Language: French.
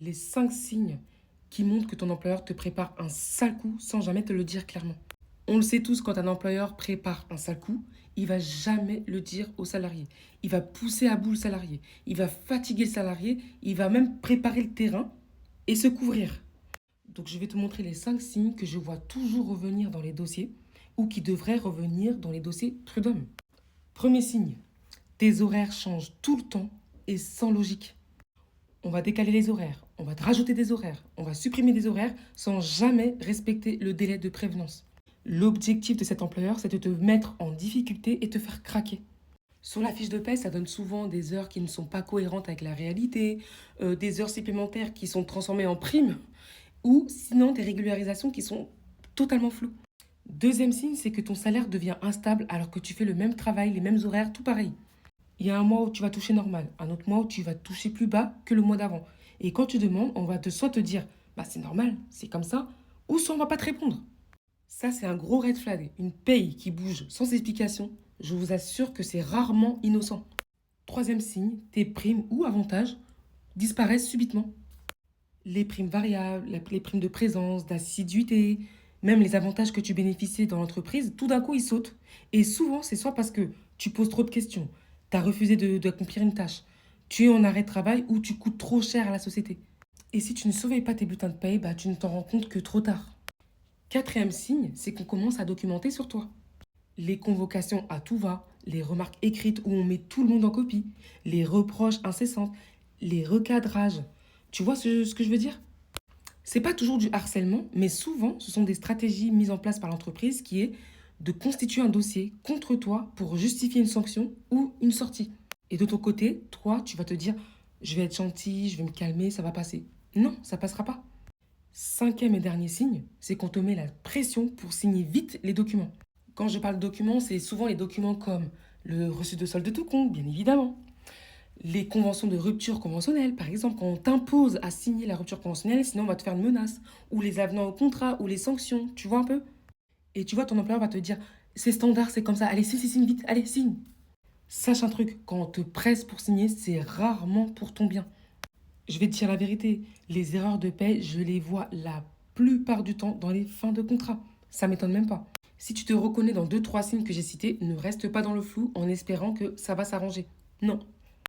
Les 5 signes qui montrent que ton employeur te prépare un sale coup sans jamais te le dire clairement. On le sait tous, quand un employeur prépare un sale coup, il va jamais le dire au salarié. Il va pousser à bout le salarié. Il va fatiguer le salarié. Il va même préparer le terrain et se couvrir. Donc je vais te montrer les 5 signes que je vois toujours revenir dans les dossiers ou qui devraient revenir dans les dossiers Prud'homme. Premier signe, tes horaires changent tout le temps et sans logique. On va décaler les horaires, on va te rajouter des horaires, on va supprimer des horaires sans jamais respecter le délai de prévenance. L'objectif de cet employeur, c'est de te mettre en difficulté et te faire craquer. Sur la fiche de paie, ça donne souvent des heures qui ne sont pas cohérentes avec la réalité, des heures supplémentaires qui sont transformées en primes, ou sinon des régularisations qui sont totalement floues. Deuxième signe, c'est que ton salaire devient instable alors que tu fais le même travail, les mêmes horaires, tout pareil. Il y a un mois où tu vas toucher normal, un autre mois où tu vas toucher plus bas que le mois d'avant. Et quand tu demandes, on va soit te dire, bah c'est normal, c'est comme ça, ou soit on va pas te répondre. Ça, c'est un gros red flag. Une paye qui bouge sans explication, je vous assure que c'est rarement innocent. Troisième signe, tes primes ou avantages disparaissent subitement. Les primes variables, les primes de présence, d'assiduité, même les avantages que tu bénéficiais dans l'entreprise, tout d'un coup, ils sautent. Et souvent, c'est soit parce que tu poses trop de questions, tu as refusé d'accomplir une tâche, tu es en arrêt de travail ou tu coûtes trop cher à la société. Et si tu ne surveilles pas tes bulletins de paye, bah, tu ne t'en rends compte que trop tard. Quatrième signe, c'est qu'on commence à documenter sur toi. Les convocations à tout va, les remarques écrites où on met tout le monde en copie, les reproches incessantes, les recadrages. Tu vois ce que je veux dire? C'est pas toujours du harcèlement, mais souvent, ce sont des stratégies mises en place par l'entreprise qui est de constituer un dossier contre toi pour justifier une sanction ou une sortie. Et de ton côté, toi, tu vas te dire, je vais être gentil, je vais me calmer, ça va passer. Non, ça passera pas. Cinquième et dernier signe, c'est qu'on te met la pression pour signer vite les documents. Quand je parle de documents, c'est souvent les documents comme le reçu de solde de tout compte, bien évidemment. Les conventions de rupture conventionnelle, par exemple, quand on t'impose à signer la rupture conventionnelle, sinon on va te faire une menace. Ou les avenants au contrat, ou les sanctions, tu vois un peu? Et tu vois, ton employeur va te dire, c'est standard, c'est comme ça, allez, signe vite, allez, signe. Sache un truc, quand on te presse pour signer, c'est rarement pour ton bien. Je vais te dire la vérité, les erreurs de paie, je les vois la plupart du temps dans les fins de contrat. Ça m'étonne même pas. Si tu te reconnais dans deux, trois signes que j'ai cités, ne reste pas dans le flou en espérant que ça va s'arranger. Non,